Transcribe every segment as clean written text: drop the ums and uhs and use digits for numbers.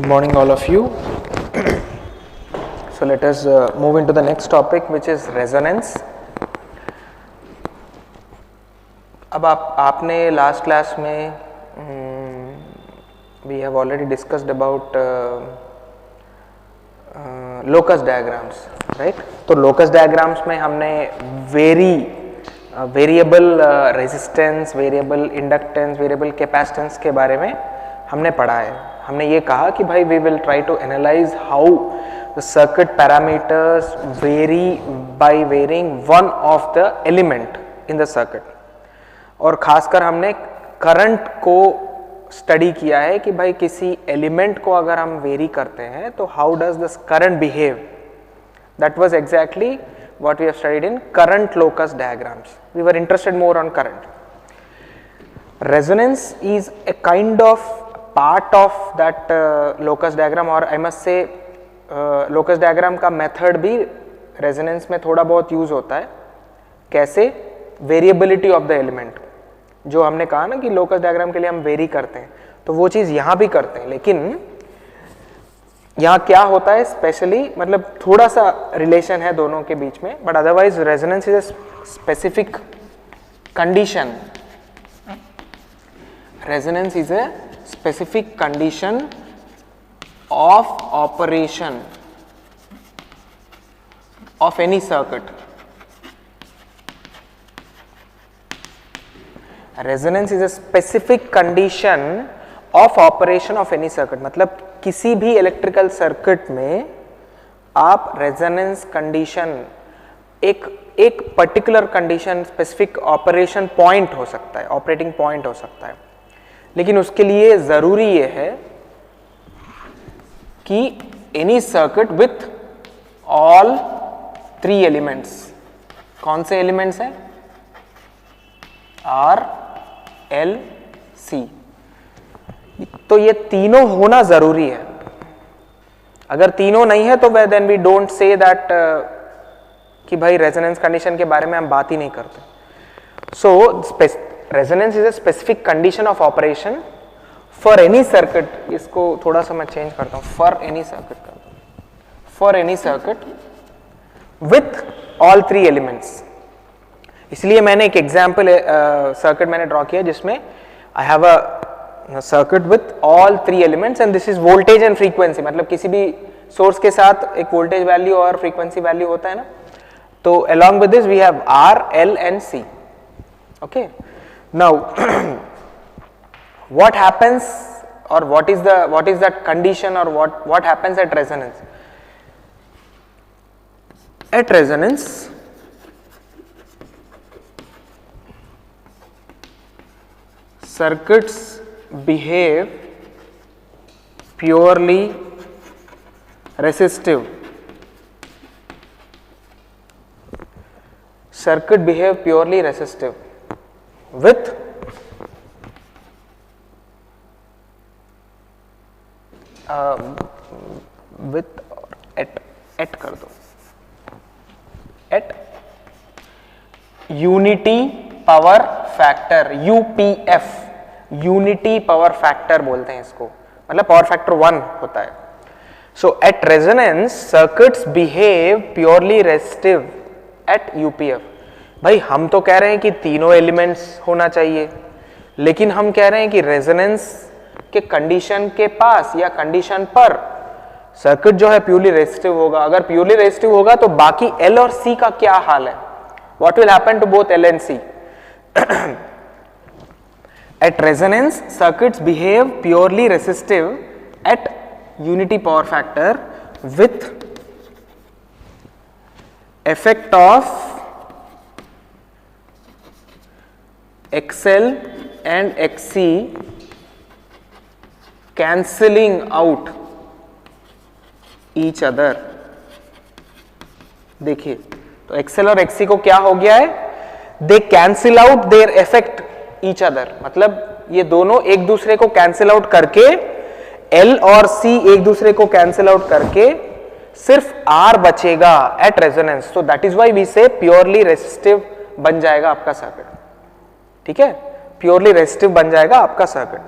Good morning all of you. So let us move into the next topic, which is resonance. अब आपने last class में we have already discussed about locus diagrams, right? तो locus diagrams में हमने variable resistance, variable inductance, variable capacitance के बारे में हमने पढ़ा है. हमने ये कहा कि भाई we will try to analyse how the circuit parameters vary by varying one of the element in the circuit. और खासकर हमने करंट को स्टडी किया है कि भाई किसी एलिमेंट को अगर हम वेरी करते हैं तो how does this current behave. That was exactly what we have studied in current locus diagrams. We were interested more on current. Resonance is a kind of part of that locus diagram, or I must say locus diagram का method भी resonance में थोड़ा बहुत use होता है. कैसे? Variability of the element. जो हमने कहा ना कि locus diagram के लिए हम vary करते हैं, तो वो चीज़ यहाँ भी करते हैं. लेकिन यहाँ क्या होता है स्पेशली, मतलब थोड़ा सा रिलेशन है दोनों के बीच में, but otherwise resonance is a specific condition. Resonance is a specific condition of operation of any circuit. Resonance is a specific condition of operation of any circuit. मतलब किसी भी इलेक्ट्रिकल सर्किट में आप रेजोनेंस कंडीशन, एक particular condition, specific operation point हो सकता है, operating point हो सकता है. लेकिन उसके लिए जरूरी ये है कि any circuit with all 3 elements. कौन से एलिमेंट्स हैं? Are, L, C. तो ये तीनों होना जरूरी है. अगर तीनों नहीं है तो then we don't say that कि भाई रेजोनेंस कंडीशन के बारे में हम बात ही नहीं करते. So resonance is a specific condition of operation for any circuit. इसको थोड़ा सा मैं चेंज करता हूं, फॉर एनी सर्किट करता हूं, for any circuit with all 3 elements. इसलिए मैंने एक एग्जाम्पल सर्किट मैंने ड्रॉ किया जिसमें I have a circuit with all 3 elements and this is voltage and frequency. मतलब किसी भी सोर्स के साथ एक वोल्टेज वैल्यू और फ्रीक्वेंसी वैल्यू होता है ना. तो along with this we have R, L and C. Okay. Now what happens, or what is that condition, or what happens at resonance? At resonance circuits behave purely resistive. Circuit behave purely resistive with at कर दो, at unity power factor, UPF, unity power factor बोलते हैं इसको. मतलब power factor 1 होता है. So at resonance circuits behave purely resistive at UPF. भाई हम तो कह रहे हैं कि तीनों एलिमेंट्स होना चाहिए, लेकिन हम कह रहे हैं कि रेजोनेंस के कंडीशन के पास या कंडीशन पर सर्किट जो है प्योरली रेजिस्टिव होगा. अगर प्योरली रेजिस्टिव होगा तो बाकी एल और सी का क्या हाल है? What will happen to both L and C? At resonance, circuits behave purely resistive at unity power factor with effect of XL and XC cancelling out each other. देखिए, तो XL और XC को क्या हो गया है? They cancel out their effect each other. मतलब ये दोनों एक दूसरे को कैंसिल आउट करके, L और C एक दूसरे को कैंसिल आउट करके सिर्फ R बचेगा at resonance. So that is why we say purely resistive बन जाएगा आपका सर्किट. ठीक है, प्योरली रेजिस्टिव बन जाएगा आपका circuit.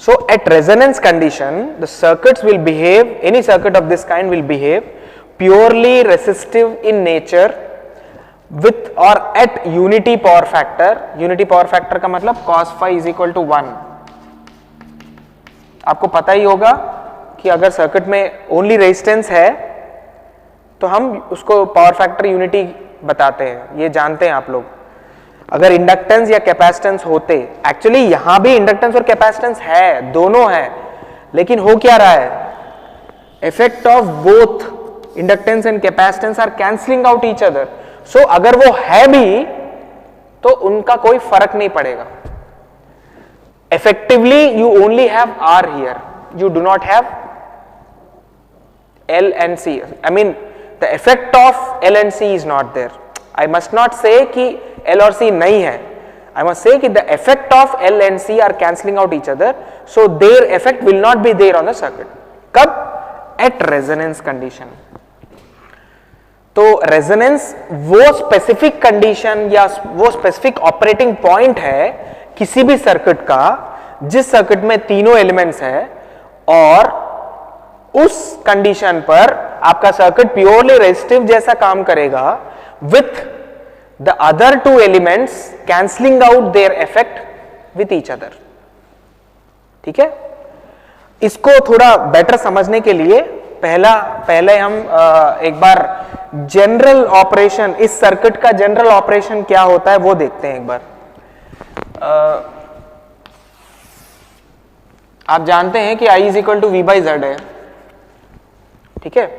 So at resonance condition, the circuits will behave, any circuit of this kind will behave purely resistive in nature with or at unity power factor. Unity power factor का मतलब cos phi is equal to 1. आपको पता ही होगा कि अगर circuit में only resistance है तो हम उसको पावर फैक्टर यूनिटी बताते हैं, ये जानते हैं आप लोग. अगर इंडक्टेंस या कैपेसिटेंस होते, एक्चुअली यहां भी इंडक्टेंस और कैपेसिटेंस है, दोनों है, लेकिन हो क्या रहा है, effect of both inductance and capacitance are cancelling out each other. So अगर वो है भी तो उनका कोई फर्क नहीं पड़ेगा. Effectively you only have R here, you do not have L and C. I mean the effect of L and C is not there. I must not say कि L और C नहीं है. I must say that the effect of L and C are cancelling out each other, so their effect will not be there on the circuit. कब? At resonance condition. तो resonance वो specific condition या वो specific operating point है किसी भी circuit का जिस सर्किट में तीनों एलिमेंट्स है और उस कंडीशन पर आपका सर्किट प्योरली रेजिस्टिव जैसा काम करेगा with the other two elements cancelling out their effect with each other. ठीक है, इसको थोड़ा बेटर समझने के लिए पहले हम एक बार जनरल ऑपरेशन, इस सर्किट का जनरल ऑपरेशन क्या होता है वो देखते हैं एक बार. आप जानते हैं कि I is equal to V by Z है. ठीक है,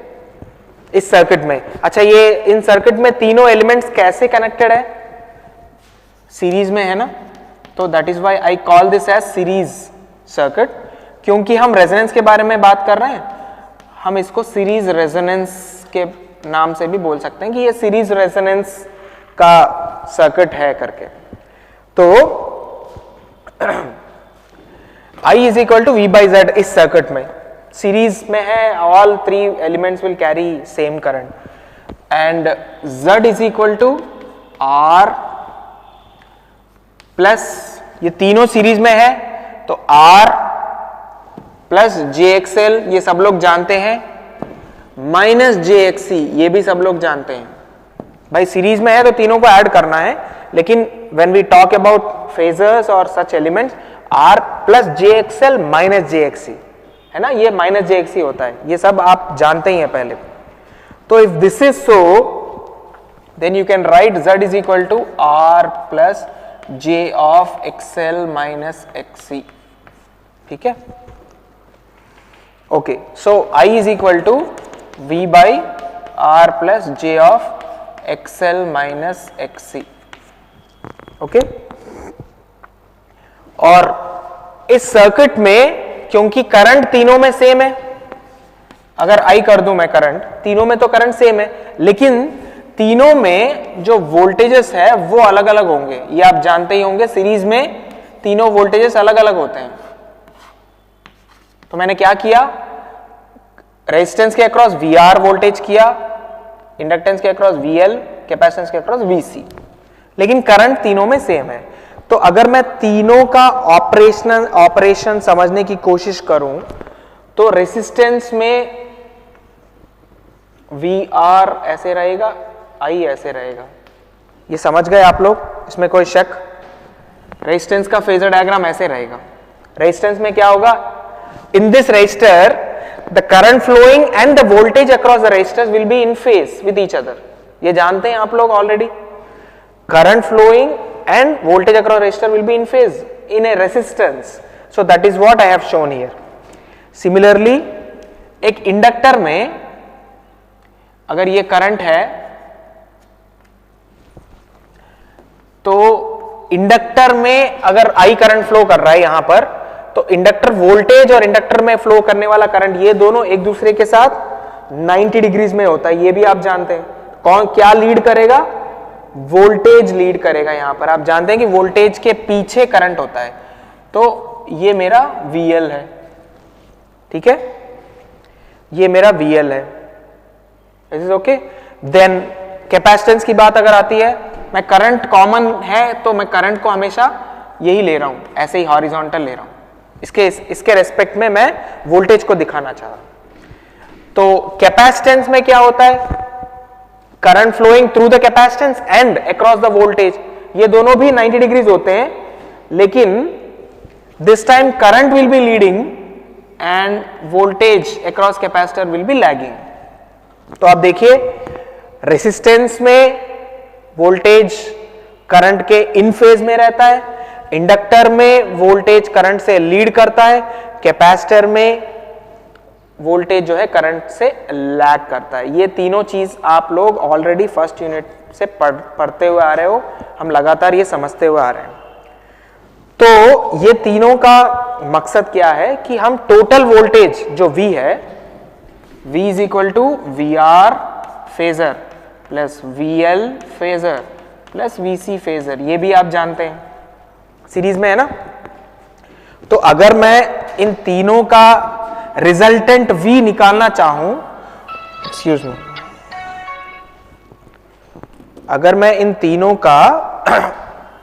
इस सर्किट में. अच्छा, ये इन सर्किट में तीनों एलिमेंट्स कैसे कनेक्टेड है, सीरीज में है ना, तो that is why I call this as series circuit. क्योंकि हम रेजोनेंस के बारे में बात कर रहे हैं, हम इसको सीरीज रेजोनेंस के नाम से भी बोल सकते हैं कि ये सीरीज रेजोनेंस का सर्किट है करके. तो I is equal to V by Z इस सर्किट में सीरीज में है, all three elements will carry same current, and Z is equal to R plus, ये तीनों सीरीज में है तो R प्लस JXL ये सब लोग जानते हैं, माइनस JXC ये भी सब लोग जानते हैं. भाई सीरीज में है तो तीनों को ऐड करना है, लेकिन when we talk about phasors और such elements, R plus JXL minus JXC है ना, ये माइनस JXC होता है, ये सब आप जानते ही हैं पहले. तो if this is so then you can write Z is equal to R plus J of XL minus XC. ठीक है, okay. So I is equal to V by R plus J of XL minus XC. Okay, और इस circuit में क्योंकि current तीनों में same है, अगर I कर दूं मैं करंट, तीनों में तो करंट सेम है, लेकिन तीनों में जो वोल्टेजेस है वो अलग अलग होंगे. ये आप जानते ही होंगे, सीरीज में तीनों वोल्टेजेस अलग अलग होते हैं. तो मैंने क्या किया, रेजिस्टेंस के अक्रॉस VR वोल्टेज किया, इंडक्टेंस के अक्रॉस VL, कैपेसिटेंस के अक्रॉस VC, लेकिन करंट तीनों में सेम है. तो अगर मैं तीनों का ऑपरेशन समझने की कोशिश करूं तो रेसिस्टेंस में VR ऐसे रहेगा, I ऐसे रहेगा. ये समझ गए आप लोग, इसमें कोई शक? रेजिस्टेंस का फेजर डायग्राम ऐसे रहेगा. रेजिस्टेंस में क्या होगा, in this resistor the current flowing and the voltage across the resistors will be in phase with each other. ये जानते हैं आप लोग already. Current flowing and voltage across resistor will be in phase in a resistance. So that is what I have shown here. Similarly, एक inductor में अगर ये current है तो इंडक्टर में अगर I करंट फ्लो कर रहा है यहां पर, तो इंडक्टर वोल्टेज और इंडक्टर में फ्लो करने वाला करंट ये दोनों एक दूसरे के साथ 90 डिग्रीज में होता है. ये भी आप जानते हैं. कौन क्या लीड करेगा, वोल्टेज लीड करेगा. यहां पर आप जानते हैं कि वोल्टेज के पीछे करंट होता है. तो ये मेरा VL है. ठीक है, ये मेरा VL है. Is okay. देन कैपेसिटेंस की बात अगर आती है, मैं करंट कॉमन है तो मैं करंट को हमेशा यही ले रहा हूं, ऐसे ही हॉरिजॉन्टल ले रहा हूं. इसके रेस्पेक्ट में मैं वोल्टेज को दिखाना चाह रहा हूं। तो कैपेसिटेंस में क्या होता है, current flowing through the capacitance and across the voltage, ये दोनों भी 90 डिग्रीज होते हैं, लेकिन this time current will be leading and voltage across capacitor will be lagging. तो आप देखिए रेसिस्टेंस में वोल्टेज करंट के इन फेज में रहता है, इंडक्टर में वोल्टेज करंट से लीड करता है, कैपेसिटर में वोल्टेज जो है करंट से लैग करता है। ये तीनों चीज आप लोग ऑलरेडी फर्स्ट यूनिट से पढ़ते हुए आ रहे हो, हम लगातार ये समझते हुए आ रहे हैं। तो ये तीनों का मकसद क्या है कि हम टोटल वोल्टेज जो V है, V is equal to VR phasor plus VL phasor plus VC phasor, ये भी आप जानते हैं सीरीज में है ना। तो अगर मैं इन तीनों का रिजल्टेंट V निकालना चाहूं, एक्सक्यूज मी, अगर मैं इन तीनों का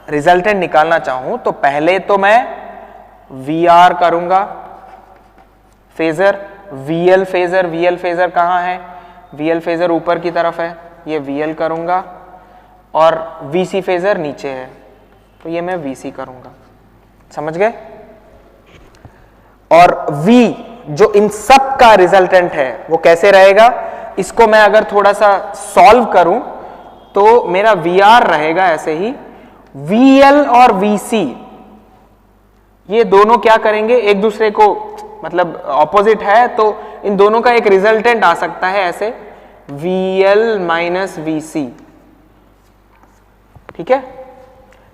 रिजल्टेंट निकालना चाहूं तो पहले तो मैं VR करूंगा फेजर, VL फेजर कहां है, VL फेजर ऊपर की तरफ है, ये VL करूंगा, और VC फेजर नीचे है, तो ये मैं VC करूंगा, समझ गए। और V जो इन सब का रिजल्टेंट है वो कैसे रहेगा, इसको मैं अगर थोड़ा सा सॉल्व करूं तो मेरा VR रहेगा ऐसे ही, VL और VC ये दोनों क्या करेंगे, एक दूसरे को मतलब ऑपोजिट है, तो इन दोनों का एक रिजल्टेंट आ सकता है ऐसे VL माइनस VC, ठीक है।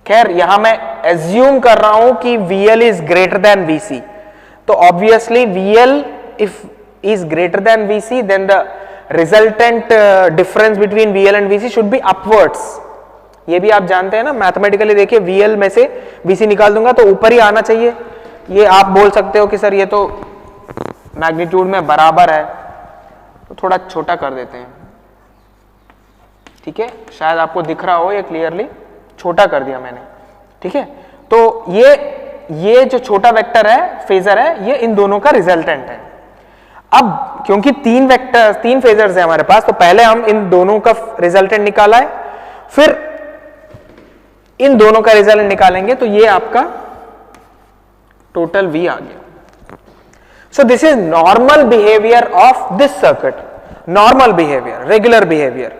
खैर यहां मैं एज्यूम कर रहा हूं कि VL is greater than VC, तो obviously VL if is greater than VC then the resultant difference between VL and VC should be upwards. ये भी आप जानते हैं ना, मैथमेटिकली देखिए VL में से VC निकाल दूंगा तो ऊपर ही आना चाहिए। ये आप बोल सकते हो कि सर ये तो मैग्नीट्यूड में बराबर है, तो थोड़ा छोटा कर देते हैं, ठीक है, शायद आपको दिख रहा हो ये क्लियरली, छोटा कर दिया मैंने, ठीक है। तो ये जो छोटा वेक्टर है फेजर है, ये इन दोनों का रिजल्टेंट है। अब क्योंकि तीन फेजर्स है हमारे पास, तो पहले हम इन दोनों का रिजल्टेंट निकाला है, फिर इन दोनों का रिजल्टेंट निकालेंगे, तो ये आपका टोटल V आ गया। So this is normal behaviour of this circuit, normal behaviour, regular behaviour,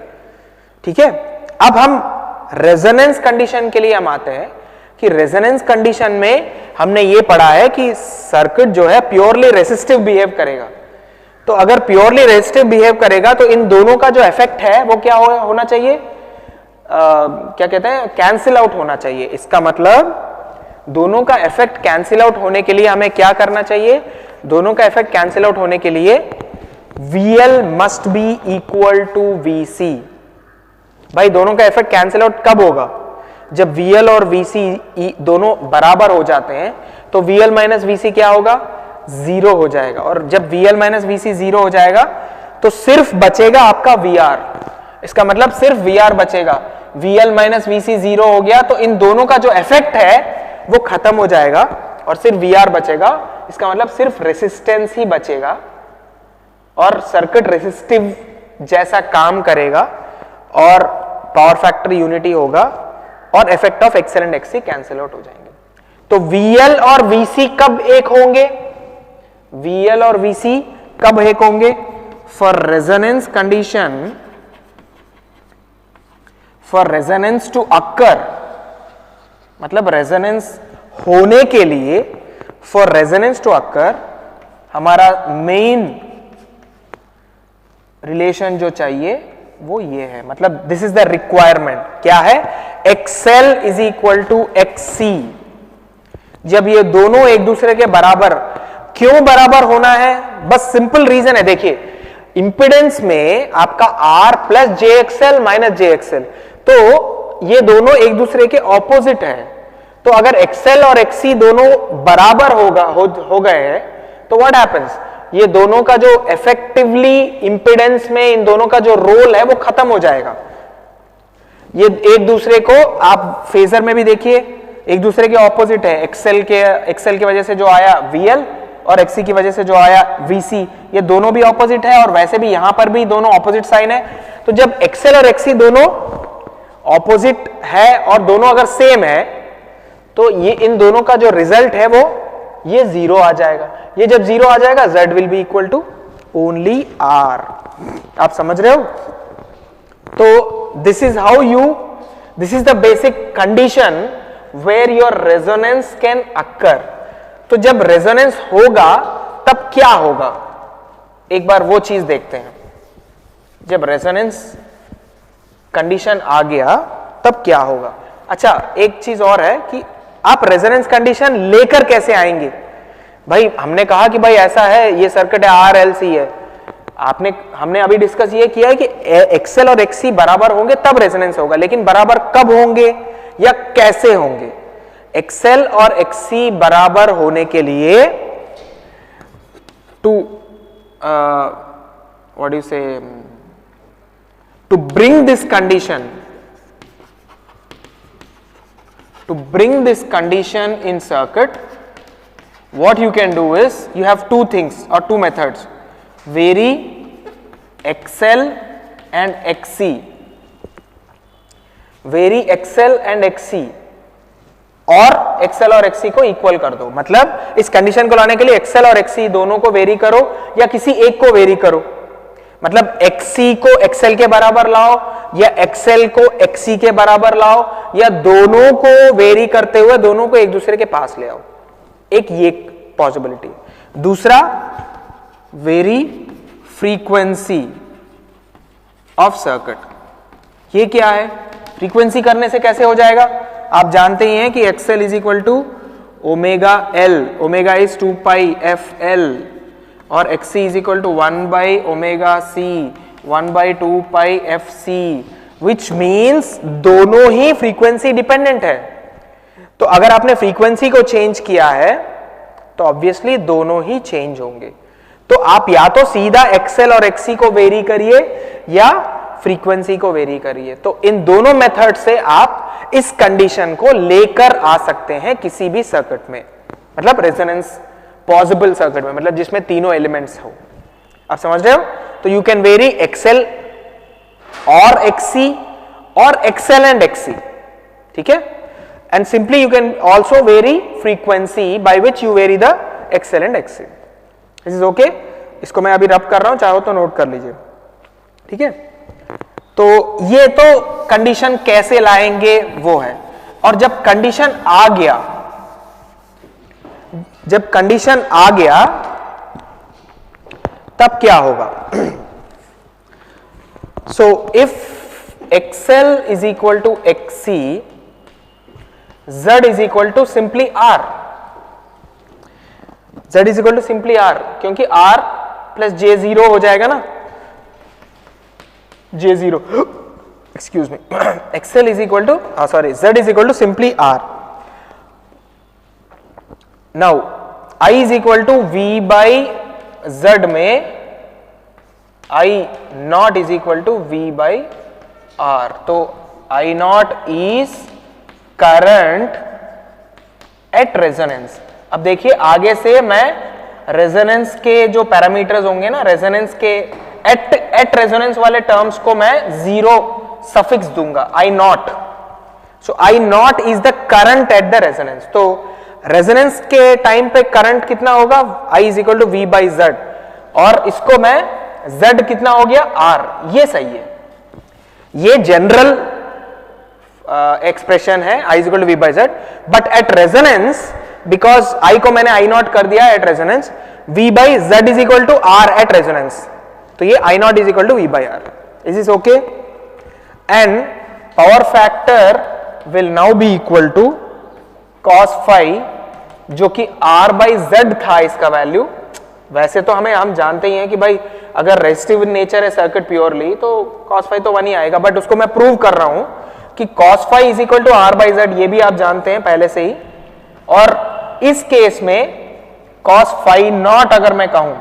ठीक है। अब हम रेजोनेंस कंडीशन के लिए हम आते हैं कि रेजोनेंस कंडीशन में हमने ये पढ़ा है कि सर्किट जो है प्योरली रेसिस्टिव बिहेव करेगा। तो अगर प्योरली रेसिस्टिव बिहेव करेगा तो इन दोनों का जो इफेक्ट है वो क्या होना चाहिए, क्या कहते हैं, कैंसिल आउट होना चाहिए। इसका मतलब दोनों का इफेक्ट कैंसिल आउट होने के लिए हमें क्या करना चाहिए, दोनों का इफेक्ट कैंसिल आउट होने के लिए VL must be equal to VC। भाई दोनों का इफेक्ट कैंसिल आउट कब होगा, जब VL और VC दोनों बराबर हो जाते हैं, तो VL माइनस VC क्या होगा, 0 हो जाएगा। और जब VL माइनस VC 0 हो जाएगा तो सिर्फ बचेगा आपका VR, इसका मतलब सिर्फ VR बचेगा। VL माइनस VC 0 हो गया तो इन दोनों का जो इफेक्ट है वो खत्म हो जाएगा और सिर्फ VR बचेगा। इसका मतलब सिर्फ रेसिस्टेंस ही बचेगा और सर्किट रेसिस्टिव जैसा काम करेगा और पावर फैक्टर यूनिटी होगा और effect of XL and XC cancel out हो जाएंगे। तो VL और VC कब एक होंगे, VL और VC कब एक होंगे, for resonance condition, for resonance to occur, मतलब रेजोनेंस होने के लिए, फॉर रेजोनेंस टू अकर हमारा मेन रिलेशन जो चाहिए वो ये है, मतलब दिस इज द रिक्वायरमेंट। क्या है, XL is equal to XC। जब ये दोनों एक दूसरे के बराबर, क्यों बराबर होना है, बस सिंपल रीजन है। देखिए इंपेडेंस में आपका R plus JXL minus JXL, तो ये दोनों एक दूसरे के ऑपोजिट है। तो अगर XL और XC दोनों बराबर हो गए हैं तो व्हाट हैपेंस, ये दोनों का जो इफेक्टिवली इंपेडेंस में इन दोनों का जो रोल है वो खत्म हो जाएगा। ये एक दूसरे को, आप फेजर में भी देखिए, एक दूसरे के ऑपोजिट है, एक्सएल की वजह से जो आया VL और XC की वजह से जो आया VC, ये दोनों भी ऑपोजिट है और वैसे भी यहां पर भी दोनों ऑपोजिट साइन है। तो जब XL और XC दोनों ऑपोजिट है और दोनों अगर सेम है तो ये इन दोनों का जो रिजल्ट है वो ये 0 आ जाएगा। ये जब 0 आ जाएगा Z will be equal to only R। आप समझ रहे हो? तो this is the basic condition where your resonance can occur. तो जब रेजोनेंस होगा तब क्या होगा, एक बार वो चीज देखते हैं। जब रेजोनेंस कंडीशन आ गया तब क्या होगा। अच्छा, एक चीज और है कि आप रेजोनेंस कंडीशन लेकर कैसे आएंगे। भाई हमने कहा कि भाई ऐसा है, ये सर्किट है, RLC है, हमने अभी डिस्कस ये किया है कि XL और XC बराबर होंगे तब रेजोनेंस होगा, लेकिन बराबर कब होंगे या कैसे होंगे। XL और XC बराबर होने के लिए to bring this condition in circuit, what you can do is you have two things or two methods, vary XL and XC, vary XL and XC और XL और XC को इक्वल कर दो। मतलब इस कंडीशन को लाने के लिए XL और XC दोनों को वेरी करो या किसी एक को वेरी करो। मतलब XC को XL के बराबर लाओ या XL को XC के बराबर लाओ या दोनों को वेरी करते हुए दोनों को एक दूसरे के पास ले आओ। एक ये पॉसिबिलिटी। दूसरा, वेरी फ्रीक्वेंसी ऑफ सर्किट। ये क्या है? फ्रीक्वेंसी करने से कैसे हो जाएगा? आप जानते ही हैं कि XL is equal to omega L, omega is 2 pi FL और XC is equal to 1 by omega C, 1 by 2 pi FC, which means दोनों ही फ्रीक्वेंसी डिपेंडेंट है। तो अगर आपने फ्रीक्वेंसी को चेंज किया है तो ऑब्वियसली दोनों ही चेंज होंगे। तो आप या तो सीधा XL और XC को वेरी करिए या फ्रीक्वेंसी को वेरी करिए। तो इन दोनों मेथड से आप इस कंडीशन को लेकर आ सकते हैं किसी भी सर्किट में, मतलब रेजोनेंस पॉसिबल सर्किट में, मतलब जिसमें तीनों एलिमेंट्स हो। आप समझ रहे हो? तो यू कैन वेरी XL और XC और XL एंड XC, ठीक है। And simply you can also very frequency by which you very the XL and XC। This is okay. इसको मैं अभी रब कर रहा हूं, चाहो तो नोट कर लीजिए, ठीक है। तो ये तो कंडीशन कैसे लाएंगे वो है। और जब कंडीशन आ गया, तब क्या होगा? So if XL is equal to XC, Z is equal to simply R। Z is equal to simply R, क्योंकि R प्लस J0 हो जाएगा ना, J0, excuse me, XL is equal to, Z is equal to simply R. Now, I is equal to V by Z में I naught is equal to V by R. तो I naught is current at resonance. अब देखिए आगे से मैं resonance के जो parameters होंगे ना, रेजोनेंस के एट रेजोनेंस वाले टर्म्स को मैं 0 सफिक्स दूंगा, I naught. So I naught is the current at the resonance. तो रेजोनेंस के टाइम पे करंट कितना होगा? I is equal to V by Z, और इसको मैं Z कितना हो गया? R। ये सही है, ये जनरल एक्सप्रेशन है, I is equal to V by Z। But at resonance, because I को मैंने I naught कर दिया at resonance, V by Z is equal to R at resonance. तो ये I naught is equal to V by R। Is this okay? And power factor will now be equal to cos phi, जो कि R by Z था इसका value. वैसे तो हम जानते ही हैं कि भाई अगर रेजिस्टिव नेचर है सर्किट प्योरली तो cos phi तो 1 ही आएगा, बट उसको मैं प्रूव कर रहा हूं कि cos phi is equal to R by Z, ये भी आप जानते हैं पहले से ही। और इस केस में cos phi नॉट अगर मैं कहूं,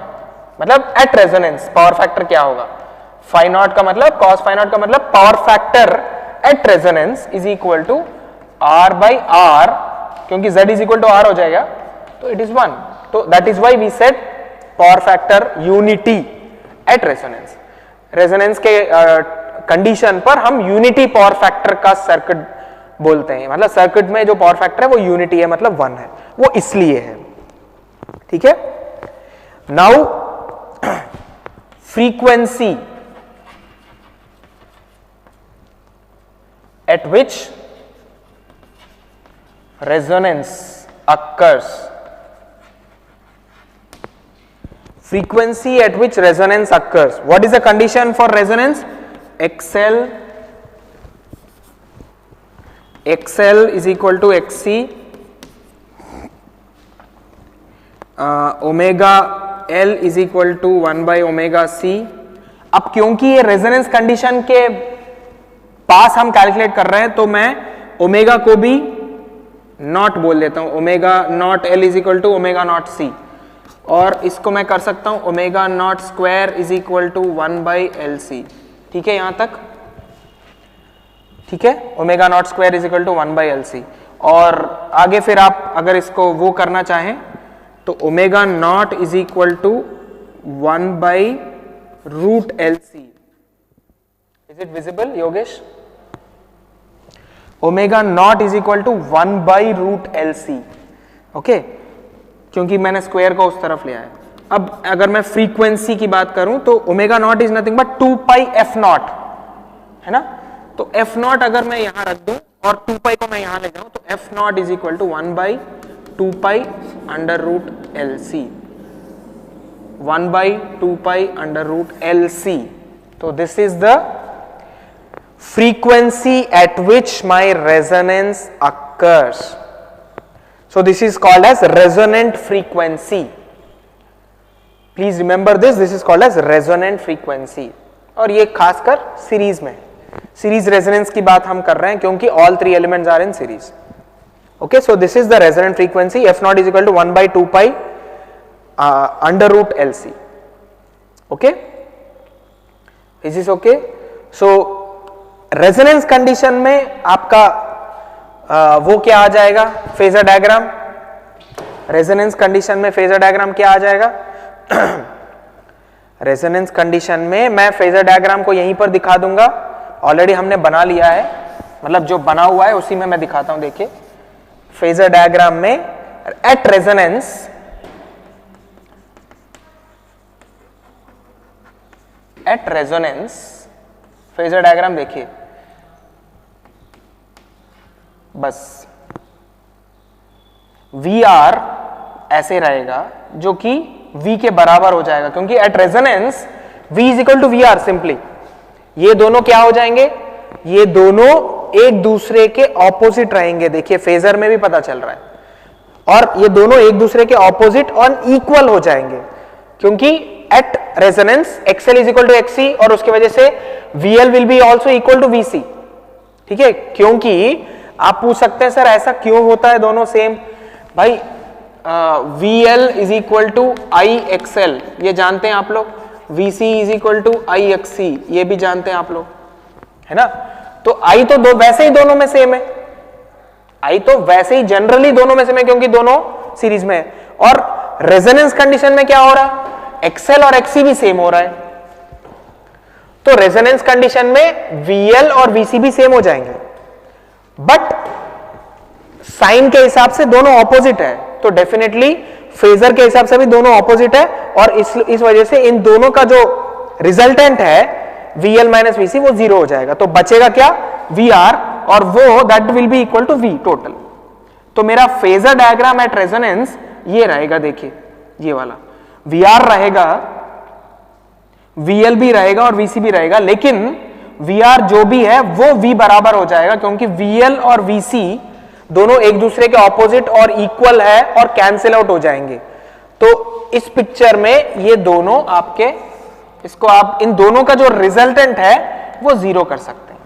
मतलब एट रेजोनेंस पावर फैक्टर क्या होगा? phi नॉट का मतलब, cos phi नॉट का मतलब power factor at resonance is equal to R by R क्योंकि z is equal to R हो जाएगा, तो इट इज 1. तो that is why we said power factor unity at resonance. Resonance के कंडीशन पर हम यूनिटी पावर फैक्टर का सर्किट बोलते हैं, मतलब सर्किट में जो पावर फैक्टर है वो यूनिटी है, मतलब 1 है, वो इसलिए है. ठीक है. Now frequency at which resonance occurs. Frequency at which resonance occurs. What is the condition for resonance? XL is equal to XC, omega L is equal to 1 by omega C. अब क्योंकि ये रेजोनेंस कंडीशन के पास हम calculate कर रहे हैं, तो मैं ओमेगा को भी नॉट बोल देता हूं, omega naught L is equal to omega naught C, और इसको मैं कर सकता हूं omega naught square is equal to 1 by L C. ठीक है, यहां तक ठीक है. Omega naught square is equal to 1 by L C. और आगे फिर आप अगर इसको वो करना चाहें तो omega naught is equal to 1 by root L C. Is it visible, Yogesh? Omega naught is equal to 1 by root L C. Okay, क्योंकि मैंने स्क्वायर को उस तरफ लिया है. अब अगर मैं फ्रीक्वेंसी की बात करूं तो omega naught is nothing but 2 pi F not, है ना. तो एफ नॉट अगर मैं यहां रख दूं और 2 पाई को मैं यहां ले जाऊं तो F naught is equal to 1 by 2 pi under root L C. 1 by 2 pi under root L C. तो this is the frequency at which my resonance occurs. So this is called as resonant frequency. Please remember this is called as resonant frequency. और ये खासकर series में, series resonance की बात हम कर रहे हैं क्योंकि all 3 elements are in series. Okay, so this is the resonant frequency. F naught is equal to 1 by 2 pi under root LC. Okay, is this okay? So resonance condition में आपका वो क्या आ जाएगा, फेजर डायग्राम. रेजोनेंस कंडीशन में phasor diagram क्या आ जाएगा? Resonance condition में मैं फेजर डायग्राम को यहीं पर दिखा दूंगा, ऑलरेडी हमने बना लिया है, मतलब जो बना हुआ है उसी में मैं दिखाता हूं. देखिए फेजर डायग्राम में एट रेजोनेंस फेजर डायग्राम देखिए, बस वी आर ऐसे रहेगा जो कि V के बराबर हो जाएगा, क्योंकि at resonance V is equal to V R. Simply ये दोनों क्या हो जाएंगे, ये दोनों एक दूसरे के ऑपोजिट रहेंगे. देखिए फेजर में भी पता चल रहा है, और ये दोनों एक दूसरे के ऑपोजिट और इक्वल हो जाएंगे, क्योंकि at resonance XL is equal to XC और उसकी वजह से VL will be also equal to VC. ठीक है, क्योंकि आप पूछ सकते हैं सर ऐसा क्यों होता है दोनों सेम. भाई VL is equal to IXL ये जानते हैं आप लोग, VC is equal to IXC ये भी जानते हैं आप लोग, है ना. तो I तो दो वैसे ही दोनों में सेम है, I तो वैसे ही जनरली दोनों में सेम है क्योंकि दोनों सीरीज में है. और रेजोनेंस कंडीशन में क्या हो रहा है, XL और XC भी सेम हो रहा है. तो रेजोनेंस कंडीशन में VL और VC भी सेम हो जाएंगे, बट साइन के हिसाब से दोनों ऑपोजिट है, तो डेफिनेटली फेजर के हिसाब से भी दोनों ऑपोजिट है, और इस वजह से इन दोनों का जो रिजल्टेंट है VL माइनस VC वो 0 हो जाएगा. तो बचेगा क्या, VR, और वो that will be equal to V total. तो मेरा फेजर डायग्राम एट रेजोनेंस ये रहेगा. देखिए ये वाला VR रहेगा, VL भी रहेगा और VC भी रहेगा, लेकिन VR जो भी है वो V बराबर हो जाएगा, क्योंकि VL और VC दोनों एक दूसरे के ऑपोजिट और इक्वल है और कैंसिल आउट हो जाएंगे. तो इस पिक्चर में ये दोनों आपके, इसको आप इन दोनों का जो रिजल्टेंट है वो 0 कर सकते हैं.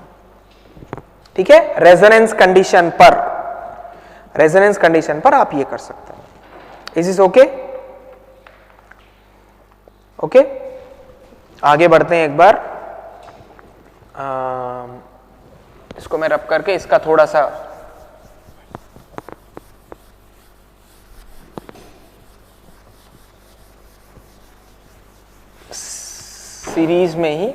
ठीक है, रेजोनेंस कंडीशन पर आप ये कर सकते हैं. Is this okay? ओके, आगे बढ़ते हैं. एक बार इसको मैं रब करके इसका थोड़ा सा सीरीज में ही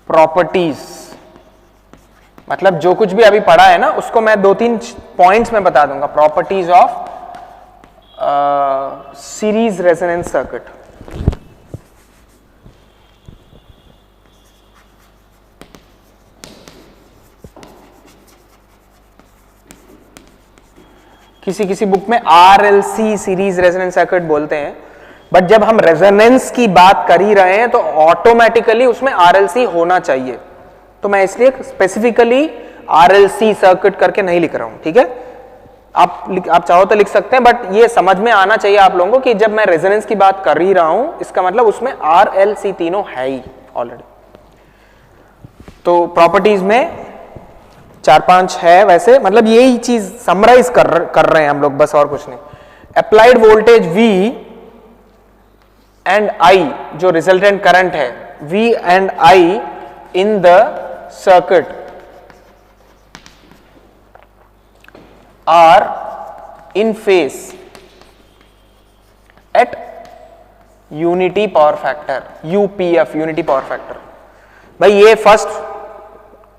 प्रॉपर्टीज, मतलब जो कुछ भी अभी पढ़ा है ना उसको मैं 2-3 पॉइंट्स में बता दूंगा। Properties of series resonance circuit. किसी किसी बुक में RLC सीरीज रेजोनेंस सर्किट बोलते हैं, बट जब हम रेजोनेंस की बात कर ही रहे हैं तो ऑटोमेटिकली उसमें RLC होना चाहिए, तो मैं इसलिए स्पेसिफिकली RLC सर्किट करके नहीं लिख रहा हूं। ठीक है, आप चाहो तो लिख सकते हैं, बट ये समझ में आना चाहिए आप लोगों को कि जब मैं रेजोनेंस की बात कर ही रहा हूं इसका मतलब उसमें RLC तीनों है ही ऑलरेडी। तो प्रॉपर्टीज में 4-5 है वैसे, मतलब यही चीज समराइज कर रहे हैं हम लोग, बस और कुछ नहीं। Applied voltage V and I, जो रिजल्टेंट करंट है V and I in the circuit are in phase at unity power factor, UPF, unity power factor. भाई ये फर्स्ट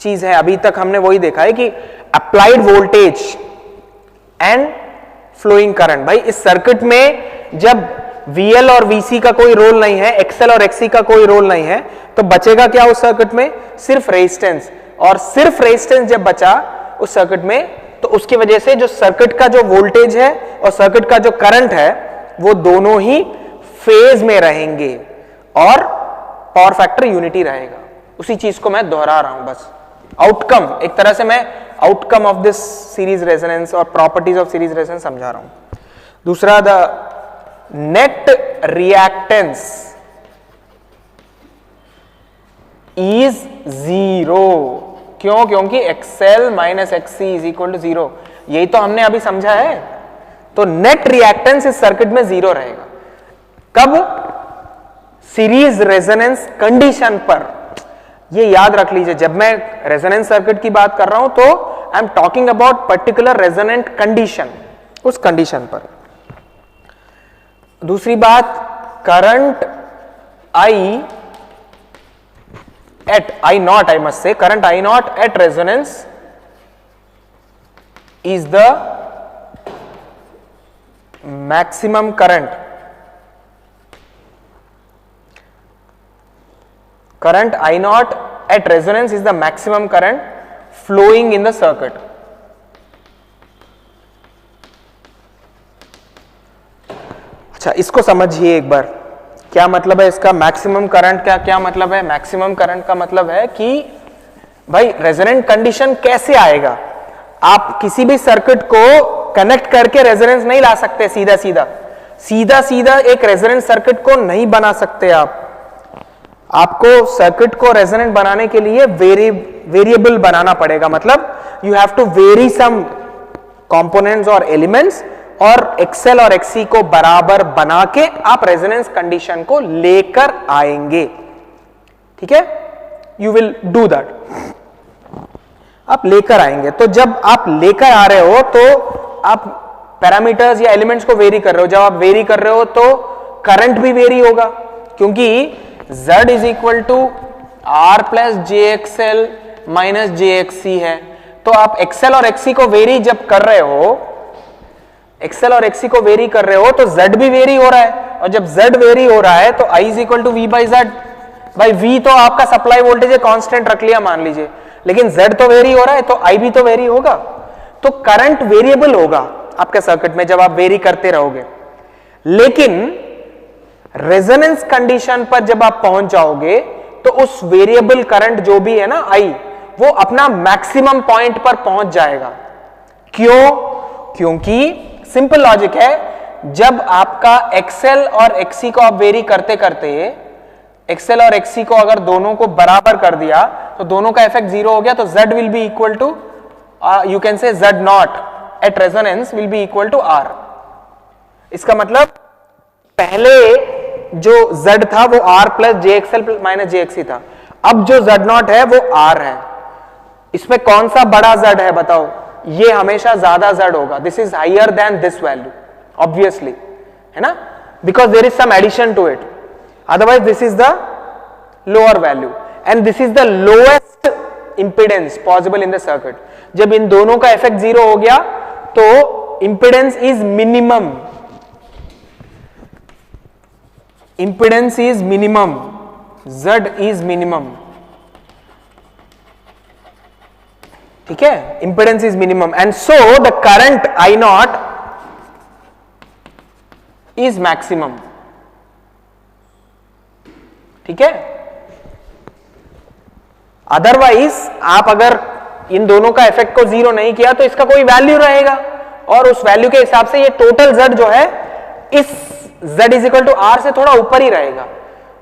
चीज है, अभी तक हमने वही देखा है कि applied voltage and flowing current. भाई इस सर्किट में जब VL और VC का कोई रोल नहीं है, XL और XC का कोई रोल नहीं है, तो बचेगा क्या उस सर्किट में? सिर्फ रेजिस्टेंस। और सिर्फ रेजिस्टेंस जब बचा उस सर्किट में, तो उसकी वजह से जो सर्किट का जो वोल्टेज है और सर्किट का जो करंट है वो दोनों ही फेज में रहेंगे और पावर फैक्टर यूनिटी रहेगा। उसी चीज को मैं दोहरा रहा हूं बस। आउटकम, एक तरह से मैं outcome of this series resonance और प्रॉपर्टीज ऑफ सीरीज रेजोनेंस समझा रहा हूं। दूसरा, द नेट रिएक्टेंस इज 0। क्यों? क्योंकि XL minus XC is equal to 0। यही तो हमने अभी समझा है। तो नेट रिएक्टेंस इस सर्किट में 0 रहेगा। कब? सीरीज रेजोनेंस कंडीशन पर। ये याद रख लीजिए, जब मैं रेजोनेंस सर्किट की बात कर रहा हूं तो I am talking about particular resonant condition, उस कंडीशन पर। दूसरी बात, current I at I naught, I must say, current I naught at resonance is the maximum current. Current I naught at resonance is the maximum current flowing in the circuit. अच्छा, इसको समझिए एक बार, क्या मतलब है इसका मैक्सिमम करंट का? क्या मतलब है मैक्सिमम करंट का? मतलब है कि भाई रेजोनेंट कंडीशन कैसे आएगा? आप किसी भी सर्किट को कनेक्ट करके रेजोनेंस नहीं ला सकते सीधा सीधा एक रेजोनेंट सर्किट को नहीं बना सकते आप। आपको सर्किट को रेजोनेंट बनाने के लिए वेरिएबल बनाना पड़ेगा, मतलब you have to vary some components और एलिमेंट्स, और XL और XC को बराबर बना के आप रेजोनेंस कंडीशन को लेकर आएंगे। ठीक है, यू विल डू दैट, आप लेकर आएंगे। तो जब आप लेकर आ रहे हो तो आप पैरामीटर्स या एलिमेंट्स को वेरी कर रहे हो। जब आप वेरी कर रहे हो तो करंट भी वेरी होगा, क्योंकि Z is equal to R plus JXL minus JXC है। तो आप XL और XC को वेरी जब कर रहे हो, XL और XC को वेरी कर रहे हो, तो Z भी वेरी हो रहा है, और जब Z वेरी हो रहा है तो I is equal to V by Z। भाई V तो आपका सप्लाई वोल्टेज है, कांस्टेंट रख लिया मान लीजिए, लेकिन Z तो वेरी हो रहा है, तो I भी तो वेरी होगा। तो करंट वेरिएबल होगा आपके सर्किट में जब आप वेरी करते रहोगे। लेकिन रेजोनेंस कंडीशन पर जब आप पहुंच जाओगे तो उस वेरिएबल करंट जो भी है ना I, वो अपना मैक्सिमम पॉइंट पर पहुंच जाएगा। क्यों? क्योंकि सिंपल लॉजिक है, जब आपका XL और XC को आप वेरी करते करते, XL और XC को अगर दोनों को बराबर कर दिया तो दोनों का इफेक्ट 0 हो गया, तो Z will be equal to, you can say Z naught at resonance will be equal to R। इसका मतलब पहले जो Z था वो R plus JXL minus JXC था, अब जो Z नॉट है वो R है। इसमें कौन सा बड़ा Z है बताओ? ये हमेशा ज्यादा Z होगा. This is higher than this value obviously, है ना, because there is some addition to it. Otherwise this is the lower value and this is the lowest impedance possible in the circuit. जब इन दोनों का effect zero हो गया तो impedance is minimum. Impedance is minimum, Z is minimum. ठीक है, impedance is minimum and so the current I naught is maximum. ठीक है, अदरवाइज आप अगर इन दोनों का इफेक्ट को जीरो नहीं किया तो इसका कोई वैल्यू रहेगा और उस वैल्यू के हिसाब से ये टोटल Z जो है इस Z is equal to R से थोड़ा ऊपर ही रहेगा.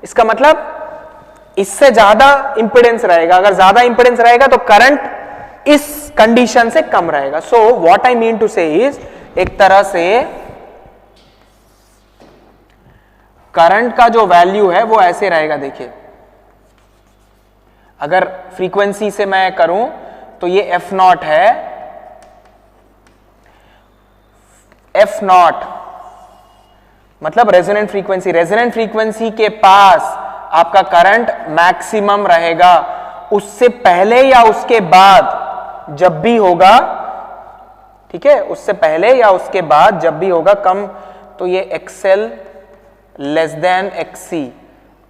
इसका मतलब इससे ज्यादा इंपिडेंस रहेगा. अगर ज्यादा इंपिडेंस रहेगा तो करंट इस कंडीशन से कम रहेगा. So what I mean to say is, एक तरह से करंट का जो वैल्यू है वो ऐसे रहेगा. देखिए, अगर फ्रीक्वेंसी से मैं करूं तो ये F नॉट है. F नॉट मतलब रेजोनेंट फ्रीक्वेंसी. रेजोनेंट फ्रीक्वेंसी के पास आपका करंट मैक्सिमम रहेगा. उससे पहले या उसके बाद जब भी होगा, ठीक है, उससे पहले या उसके बाद जब भी होगा कम, तो ये XL लेस देन XC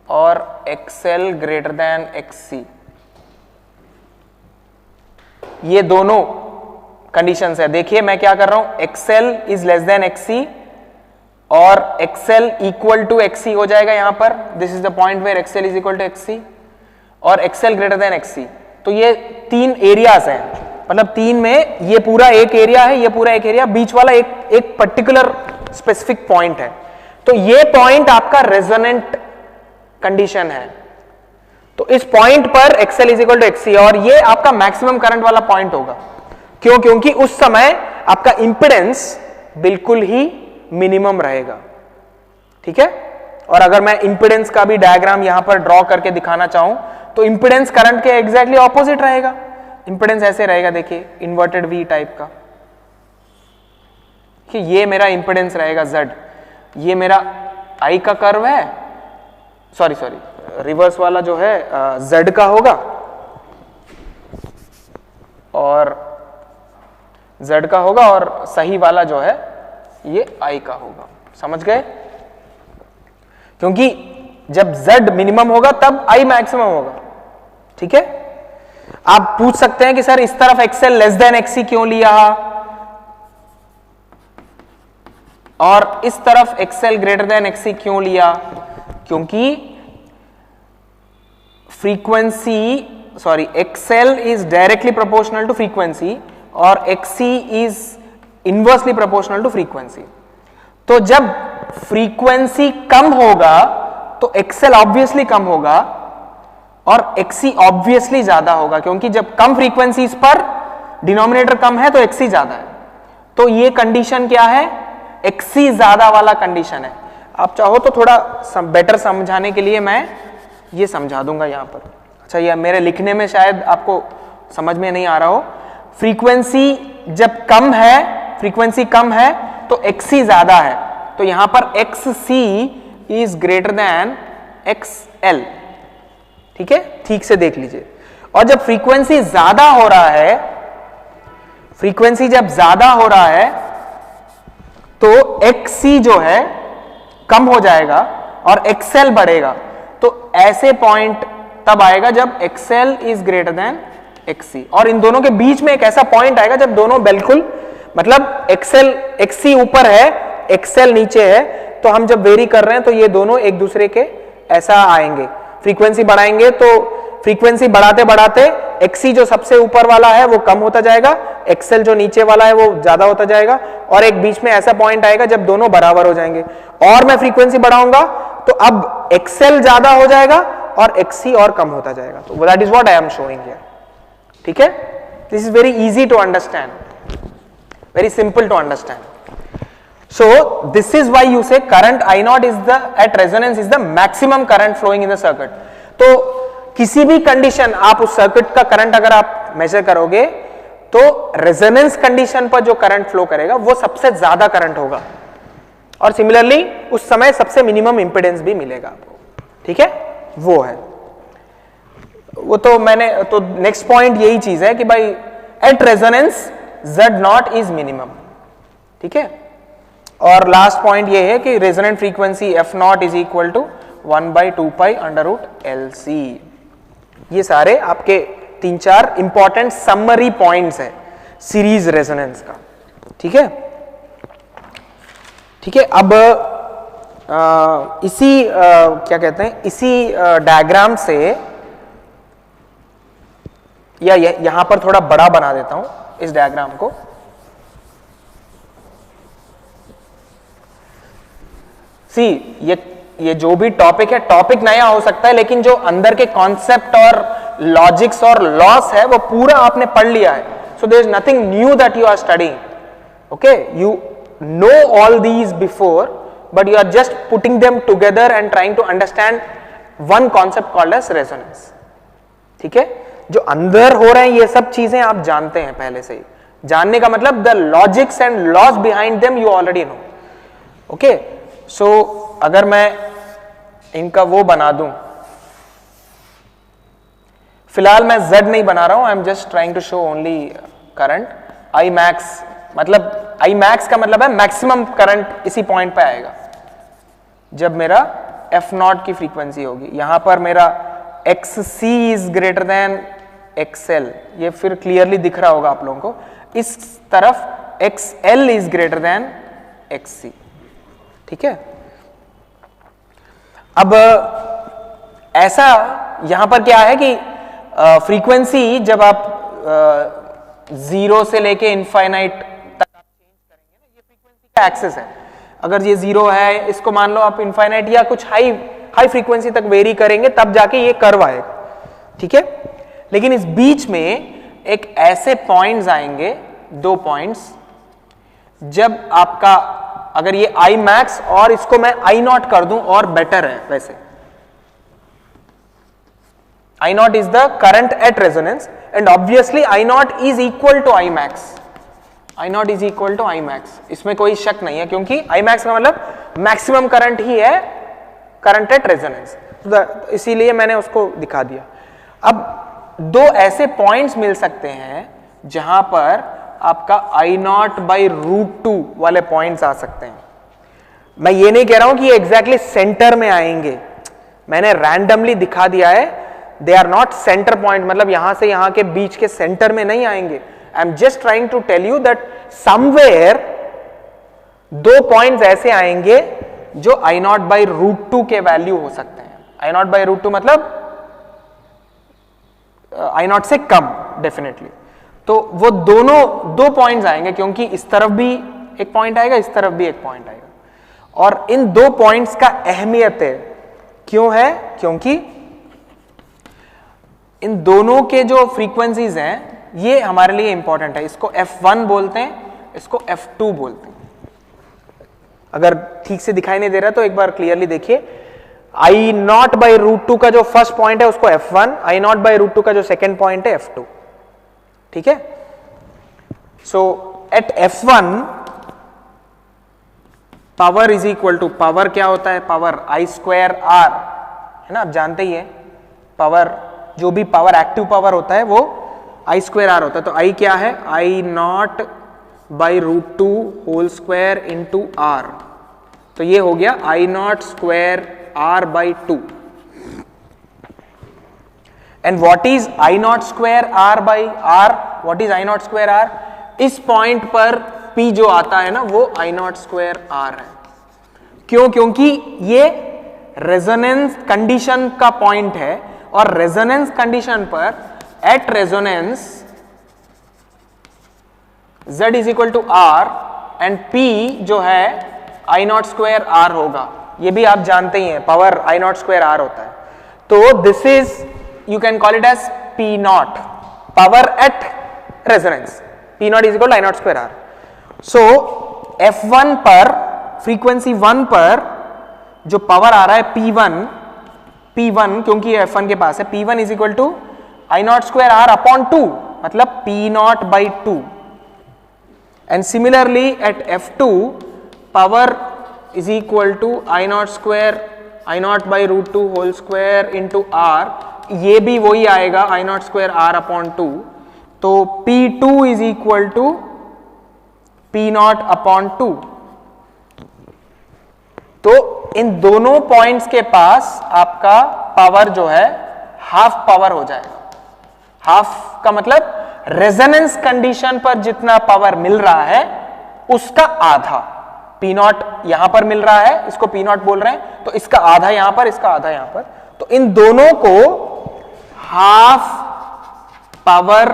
और XL ग्रेटर देन XC. ये दोनों कंडीशंस है. देखिए मैं क्या कर रहा हूं, XL is less than XC और XL इक्वल टू XC हो जाएगा यहां पर. This is the point where XL is equal to XC और XL ग्रेटर देन XC. तो ये तीन एरियाज हैं, मतलब तीन में ये पूरा एक एरिया है, ये पूरा एक एरिया, बीच वाला एक पर्टिकुलर स्पेसिफिक पॉइंट है. तो ये पॉइंट आपका रेजोनेंट कंडीशन है. तो इस पॉइंट पर XL is equal to XC और ये आपका मैक्सिमम करंट वाला पॉइंट होगा. क्यों? क्योंकि उस समय आपका इंपिडेंस बिल्कुल ही मिनिमम रहेगा. ठीक है, और अगर मैं इंपिडेंस का भी डायग्राम यहां पर ड्रॉ करके दिखाना चाहूं तो इंपिडेंस करंट के एग्जैक्टली ऑपोजिट रहेगा. इंपिडेंस ऐसे रहेगा, देखिए इन्वर्टेड V टाइप का. कि ये मेरा इंपिडेंस रहेगा Z, ये मेरा I का कर्व है, सॉरी रिवर्स वाला जो है Z का होगा और Z का होगा और सही वाला जो है ये I का होगा. समझ गए? क्योंकि जब Z मिनिमम होगा तब I मैक्सिमम होगा. ठीक है, आप पूछ सकते हैं कि सर इस तरफ XL लेस देन XC क्यों लिया और इस तरफ XL ग्रेटर देन XC क्यों लिया? क्योंकि XL is directly proportional to frequency और XC is inversely proportional to frequency. तो जब फ्रीक्वेंसी कम होगा तो XL ऑब्वियसली कम होगा और XC ऑब्वियसली ज्यादा होगा, क्योंकि जब कम फ्रीक्वेंसीज पर डिनोमिनेटर कम है तो XC ज्यादा है. तो ये कंडीशन क्या है? XC ज्यादा वाला कंडीशन है. आप चाहो तो थोड़ा बेटर समझाने के लिए मैं ये समझा दूंगा यहां पर. अच्छा, ये मेरे लिखने में शायद आपको समझ में नहीं आ रहा हो. फ्रीक्वेंसी जब कम है, फ्रीक्वेंसी कम है तो XC ज्यादा है, तो यहां पर XC is greater then XL. ठीक है, ठीक से देख लीजिए. और जब फ्रीक्वेंसी ज्यादा हो रहा है, फ्रीक्वेंसी जब ज्यादा हो रहा है तो XC जो है कम हो जाएगा और XL बढ़ेगा. तो ऐसे पॉइंट तब आएगा जब XL is greater than XC और इन दोनों के बीच में एक ऐसा पॉइंट आएगा जब दोनों बिल्कुल, मतलब XC ऊपर है, XL नीचे है, तो हम जब वेरी कर रहे हैं तो ये दोनों एक दूसरे के ऐसा आएंगे. फ्रीक्वेंसी बढ़ाएंगे तो फ्रीक्वेंसी बढ़ाते बढ़ाते XC जो सबसे ऊपर वाला है वो कम होता जाएगा, XL जो नीचे वाला है वो ज्यादा होता जाएगा और एक बीच में ऐसा पॉइंट आएगा जब दोनों बराबर हो जाएंगे. और मैं फ्रीक्वेंसी बढ़ाऊंगा तो अब XL ज्यादा हो जाएगा और XC और कम होता जाएगा. तो that is what I am showing here. ठीक है, this is very easy to understand, very simple to understand. So this is why you say current I naught is the at resonance is the maximum current flowing in the circuit. तो किसी भी condition आप उस circuit का current अगर आप major करोगे तो रेजोनेंस कंडीशन पर जो करंट फ्लो करेगा वो सबसे ज्यादा करंट होगा, और सिमिलरली उस समय सबसे मिनिमम इंपेडेंस भी मिलेगा आपको। ठीक है, वो है वो। तो मैंने तो नेक्स्ट पॉइंट यही चीज है कि भाई at resonance Z0 is minimum. ठीक है, और लास्ट पॉइंट ये है कि resonant frequency F0 is equal to 1/2π√LC। ये सारे आपके 3-4 इंपॉर्टेंट समरी पॉइंट्स है सीरीज रेजोनेंस का। ठीक है, ठीक है। अब इसी क्या कहते हैं, इसी डायग्राम से या यहां पर थोड़ा बड़ा बना देता हूं इस डायग्राम को। सी ये जो भी टॉपिक है, टॉपिक नया हो सकता है, लेकिन जो अंदर के कॉन्सेप्ट और लॉजिक्स और लॉस है वो पूरा आपने पढ़ लिया है। So there is nothing new that you are studying. Okay, you know all these before, but you are just putting them together and trying to understand one concept called as resonance. ठीक है, जो अंदर हो रहे हैं ये सब चीजें आप जानते हैं पहले से ही। जानने का मतलब the logics and laws behind them you already know. Okay, so अगर मैं इनका वो बना दूं, फिलहाल मैं Z नहीं बना रहा हूं, I am just trying to show only current. I max मतलब I max का मतलब है मैक्सिमम करंट इसी पॉइंट पे आएगा जब मेरा F0 की फ्रीक्वेंसी होगी। यहां पर मेरा XC is greater then XL, ये फिर क्लियरली दिख रहा होगा आप लोगों को। इस तरफ XL is greater than XC। ठीक है, अब ऐसा यहां पर क्या है कि फ्रीक्वेंसी जब आप 0 से लेके इनफाइनाइट तक आप चेंज करेंगे ना, ये फ्रीक्वेंसी का एक्सेस है। अगर ये 0 है, इसको मान लो आप इनफाइनाइट या कुछ हाई फ्रीक्वेंसी तक वेरी करेंगे तब जाके ये कर्व आएगा। ठीक है, लेकिन इस बीच में एक ऐसे पॉइंट्स आएंगे, 2 पॉइंट्स, जब आपका अगर ये I max और इसको मैं I0 कर दूं और बेटर है। वैसे I0 is the current at resonance and obviously I0 is equal to I max. I0 is equal to I max, इसमें कोई शक नहीं है, क्योंकि I max का मतलब मैक्सिमम करंट ही है, करंट एट रेजोनेंस, इसीलिए मैंने उसको दिखा दिया। अब 2 ऐसे पॉइंट्स मिल सकते हैं जहां पर आपका I0/√2 वाले पॉइंट्स आ सकते हैं। मैं ये नहीं कह रहा हूं कि ये एग्जैक्टली सेंटर में आएंगे, मैंने रैंडमली दिखा दिया है। They are not center point, मतलब यहां से यहां के बीच के सेंटर में नहीं आएंगे। I am just trying to tell you that somewhere 2 points ऐसे आएंगे जो I0/√2 के वैल्यू हो सकते हैं। I0/√2 मतलब I0 से कम डेफिनेटली। तो वो दोनों 2 पॉइंट्स आएंगे, क्योंकि इस तरफ भी एक पॉइंट आएगा, इस तरफ भी एक पॉइंट आएगा। और इन 2 पॉइंट्स का अहमियत है, क्यों है? क्योंकि इन दोनों के जो फ्रीक्वेंसीज हैं ये हमारे लिए इंपॉर्टेंट है। इसको F1 बोलते हैं, इसको F2 बोलते हैं। अगर ठीक से दिखाई नहीं दे रहा तो एक बार क्लियरली देखिए। I0/√2 का जो फर्स्ट पॉइंट है उसको F1, I0/√2 का जो सेकेंड पॉइंट है F2। ठीक है, so at F1 power is equal to, power क्या होता है? पावर I2R है ना, आप जानते ही है। पावर, जो भी पावर, एक्टिव पावर होता है वो I2R होता है। तो I क्या है? I0/√2 whole square into R। तो ये हो गया I0²R/2। And what is I0²R/R? What is I0²R? इस पॉइंट पर P जो आता है ना वो I0²R है। क्यों? क्योंकि ये रेजोनेंस कंडीशन का पॉइंट है, और रेजोनेंस कंडीशन पर at resonance Z is equal to R and P जो है I0²R होगा। ये भी आप जानते ही हैं, पावर I0²R होता है। तो this is, you can call it as P0, power at resonance. P0 is equal to I0²R। So F1 पर, फ्रीक्वेंसी 1 पर जो पावर आ रहा है P1, क्योंकि F1 के पास है, P1 is equal to I0²R/2। मतलब P naught by 2 and similarly at F2 power is equal to I naught square I naught by root 2 whole square into R, ये भी वही आएगा I naught square R upon 2, तो P2 is equal to P naught upon 2। तो इन दोनों points के पास आपका power जो है हाफ पावर हो जाएगा। हाफ का मतलब रेजोनेंस कंडीशन पर जितना पावर मिल रहा है उसका आधा। पी नॉट यहां पर मिल रहा है, इसको पी नॉट बोल रहे हैं, तो इसका आधा यहां पर, इसका आधा यहां पर, तो इन दोनों को हाफ पावर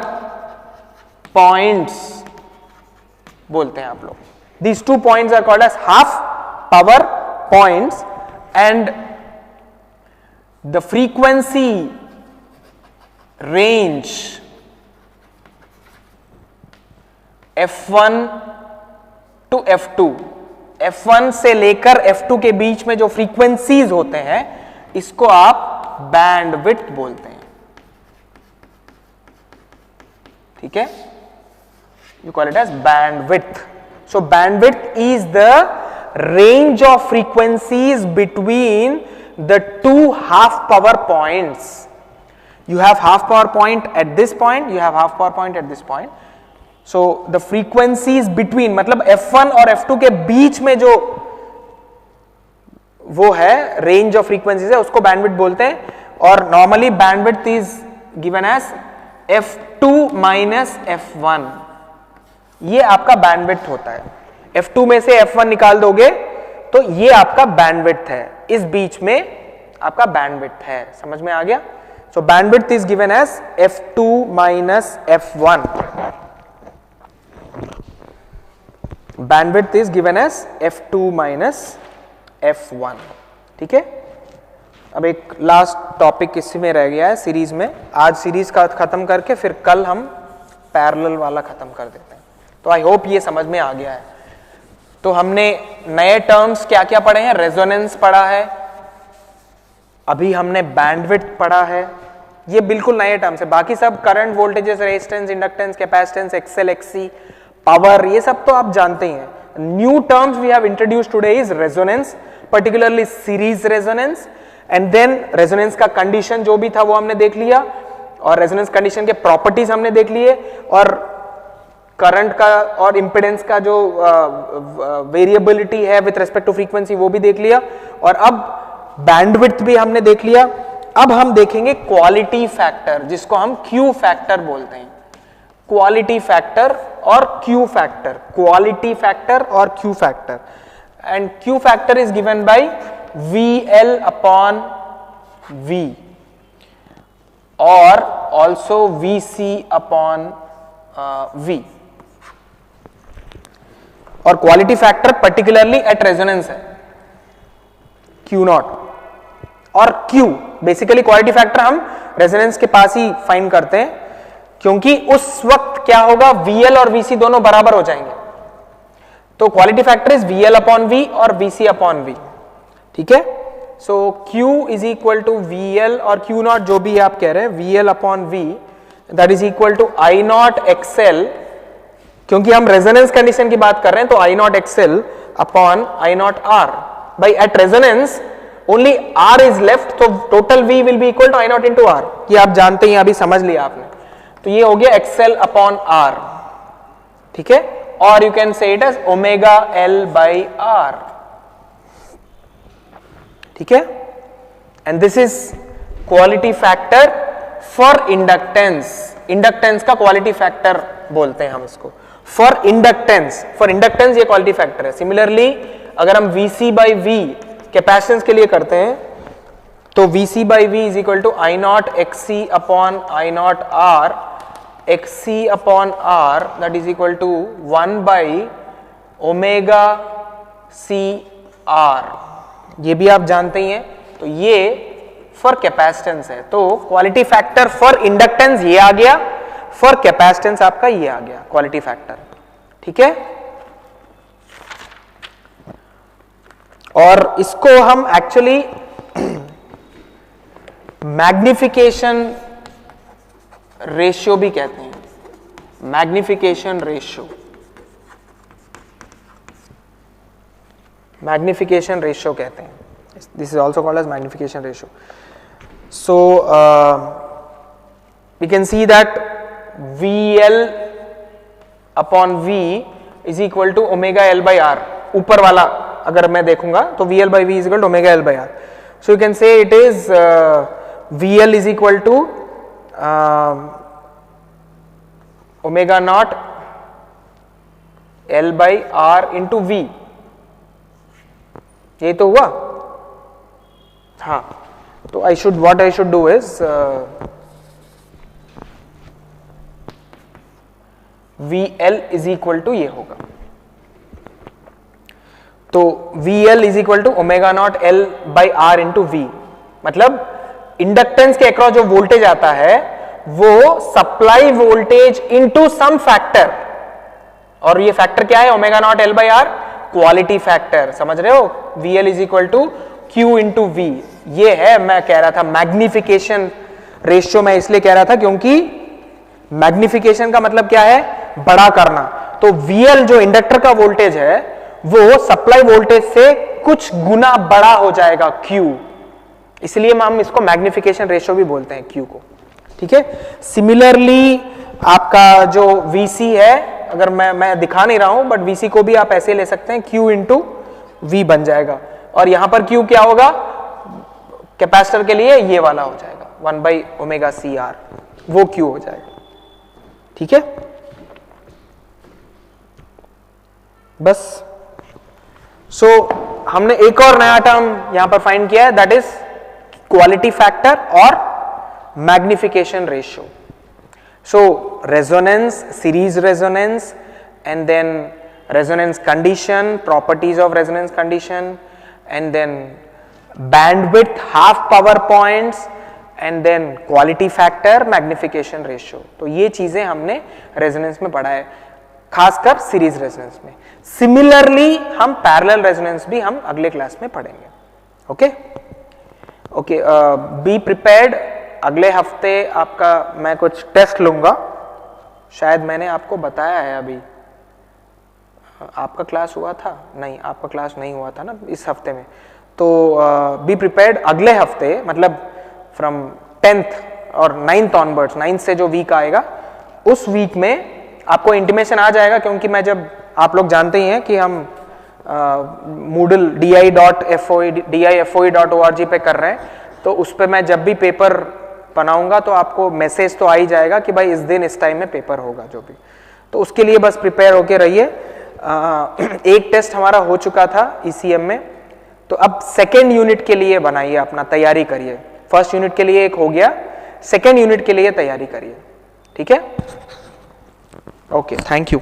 पॉइंट्स बोलते हैं आप लोग। These two points are called as half power points and the frequency range F1 to F2, F1 से लेकर F2 के बीच में जो फ्रीक्वेंसीज होते हैं इसको आप बैंडविड्थ बोलते हैं। ठीक है, you call it as bandwidth. So bandwidth is the range of frequencies between the two half power points. You have half power point at this point, you have half power point at this point. So the frequencies between, मतलब F1 और F2 के बीच में जो वो है range of frequencies है उसको bandwidth बोलते हैं, और normally bandwidth is given as F2 minus F1, ये आपका बैंडविड्थ होता है। F2 में से F1 निकाल दोगे तो ये आपका बैंडविड्थ है, इस बीच में आपका बैंडविड्थ है। समझ में आ गया? So bandwidth is given as F2 minus F1, bandwidth is given as F2 minus F1। ठीक है, अब एक लास्ट टॉपिक इसी में रह गया है सीरीज में। आज सीरीज का खत्म करके फिर कल हम पैरेलल वाला खत्म कर देते हैं। तो आई होप ये समझ में आ गया है। तो हमने नए टर्म्स क्या क्या पढ़े हैं? रेजोनेंस पढ़ा है, अभी हमने बैंडविड्थ पढ़ा है, ये बिल्कुल नए टर्म्स है। बाकी सब current, voltages, resistance, inductance, capacitance, XL, XC, power, ये सब तो आप जानते ही हैं। New terms we have introduced today is resonance, particularly series resonance, and then resonance का कंडीशन जो भी था वो हमने देख लिया, और रेजोनेंस कंडीशन के प्रॉपर्टीज हमने देख लिए, और करंट का और इंपेडेंस का जो वेरिएबिलिटी है विथ रिस्पेक्ट टू फ्रीक्वेंसी वो भी देख लिया, और अब बैंडविड्थ भी हमने देख लिया। अब हम देखेंगे क्वालिटी फैक्टर, जिसको हम क्यू फैक्टर बोलते हैं। क्वालिटी फैक्टर और क्यू फैक्टर, क्वालिटी फैक्टर और Q factor, and Q factor is given by VL upon V और ऑल्सो VC अपॉन V। और quality factor particularly at resonance है Q नॉट, और Q बेसिकली क्वालिटी फैक्टर हम resonance के पास ही find करते हैं, क्योंकि उस वक्त क्या होगा, VL और VC दोनों बराबर हो जाएंगे। तो quality factor is VL upon V और VC अपॉन V। ठीक है, so Q is equal to VL और Q नॉट जो भी आप कह रहे हैं VL upon V, that is equal to I naught XL, क्योंकि हम रेजोनेंस कंडीशन की बात कर रहे हैं, तो I naught XL upon I naught R। By at resonance only R is left, तो total V will be equal to I naught into R। ये आप जानते हैं, अभी समझ लिया आपने। तो ये हो गया XL अपॉन R। ठीक है, और you can say it as omega L by R। ठीक है, and this is quality factor for inductance. Inductance का क्वालिटी फैक्टर बोलते हैं हम इसको, फॉर इंडक्टेंस। फॉर इंडक्टेंस ये क्वालिटी फैक्टर है। सिमिलरली अगर हम VC बाई V कैपेसिटेंस के लिए करते हैं, तो VC by V is equal to I naught XC upon I naught R, XC upon R that is equal to 1 by omega C R। ये भी आप जानते ही हैं। तो ये फॉर कैपेसिटेंस है, तो क्वालिटी फैक्टर फॉर इंडक्टेंस ये आ गया, फॉर कैपेसिटेंस आपका ये आ गया क्वालिटी फैक्टर। ठीक है, और इसको हम एक्चुअली मैग्निफिकेशन रेशियो भी कहते हैं। मैग्निफिकेशन रेशियो, मैग्निफिकेशन रेशियो कहते हैं, this is also called as magnification ratio. So we can see that VL upon V is equal to omega L by R. ऊपर वाला अगर मैं देखूंगा तो VL by V is equal to omega L by R. So you can say it is VL is equal to omega naught L by R into V. ये तो हुआ. हाँ, तो what I should do is VL is equal to ये होगा. तो VL is equal to omega naught L by R into V. मतलब inductance के अक्रॉस जो वोल्टेज आता है वो supply voltage into some factor, और ये फैक्टर क्या है? Omega naught L by R, quality factor. समझ रहे हो? VL is equal to Q into V. ये है, मैं कह रहा था मैग्निफिकेशन रेशियो. मैं इसलिए कह रहा था क्योंकि मैग्निफिकेशन का मतलब क्या है? बड़ा करना. तो VL जो इंडक्टर का वोल्टेज है वो सप्लाई वोल्टेज से कुछ गुना बड़ा हो जाएगा Q. इसलिए हम इसको मैग्निफिकेशन रेशियो भी बोलते हैं Q को. ठीक है. सिमिलरली आपका जो VC है, अगर मैं दिखा नहीं रहा हूं, बट VC को भी आप ऐसे ले सकते हैं, Q इंटू V बन जाएगा. और यहां पर Q क्या होगा? कैपेसिटर के लिए ये वाला हो जाएगा 1 बाई ओमेगा सी आर, वो Q हो जाएगा. ठीक है. बस. सो हमने एक और नया टर्म यहां पर फाइंड किया है, दैट इज क्वालिटी फैक्टर और magnification ratio. So resonance, series resonance, and then resonance condition, properties of resonance condition, and then bandwidth, half power points, and then quality factor, magnification ratio. तो ये चीजें हमने resonance में पढ़ा है, खासकर series resonance में. सिमिलरली हम पैरेलल रेजोनेंस भी हम अगले क्लास में पढ़ेंगे. Okay okay. Be prepared. अगले हफ्ते आपका मैं कुछ टेस्ट लूंगा. शायद मैंने आपको बताया है अभी. आपका क्लास हुआ था? नहीं, आपका क्लास नहीं हुआ था ना इस हफ्ते में. तो बी प्रिपेयर्ड. अगले हफ्ते मतलब फ्रॉम 10th और 9th ऑनवर्ड्स, 9th से जो वीक आएगा उस वीक में आपको इंटीमेशन आ जाएगा, क्योंकि मैं जब, आप लोग जानते ही हैं कि हम Moodle DIFOE.org पे कर रहे हैं, तो उस पर मैं जब भी पेपर बनाऊंगा तो आपको मैसेज तो आ ही जाएगा कि भाई इस दिन इस टाइम में पेपर होगा जो भी. तो उसके लिए बस प्रिपेयर होके रहिए. एक टेस्ट हमारा हो चुका था ECM में, तो अब सेकेंड यूनिट के लिए बनाइए, अपना तैयारी करिए. फर्स्ट यूनिट के लिए एक हो गया, सेकेंड यूनिट के लिए तैयारी करिए. ठीक है. Okay, thank you.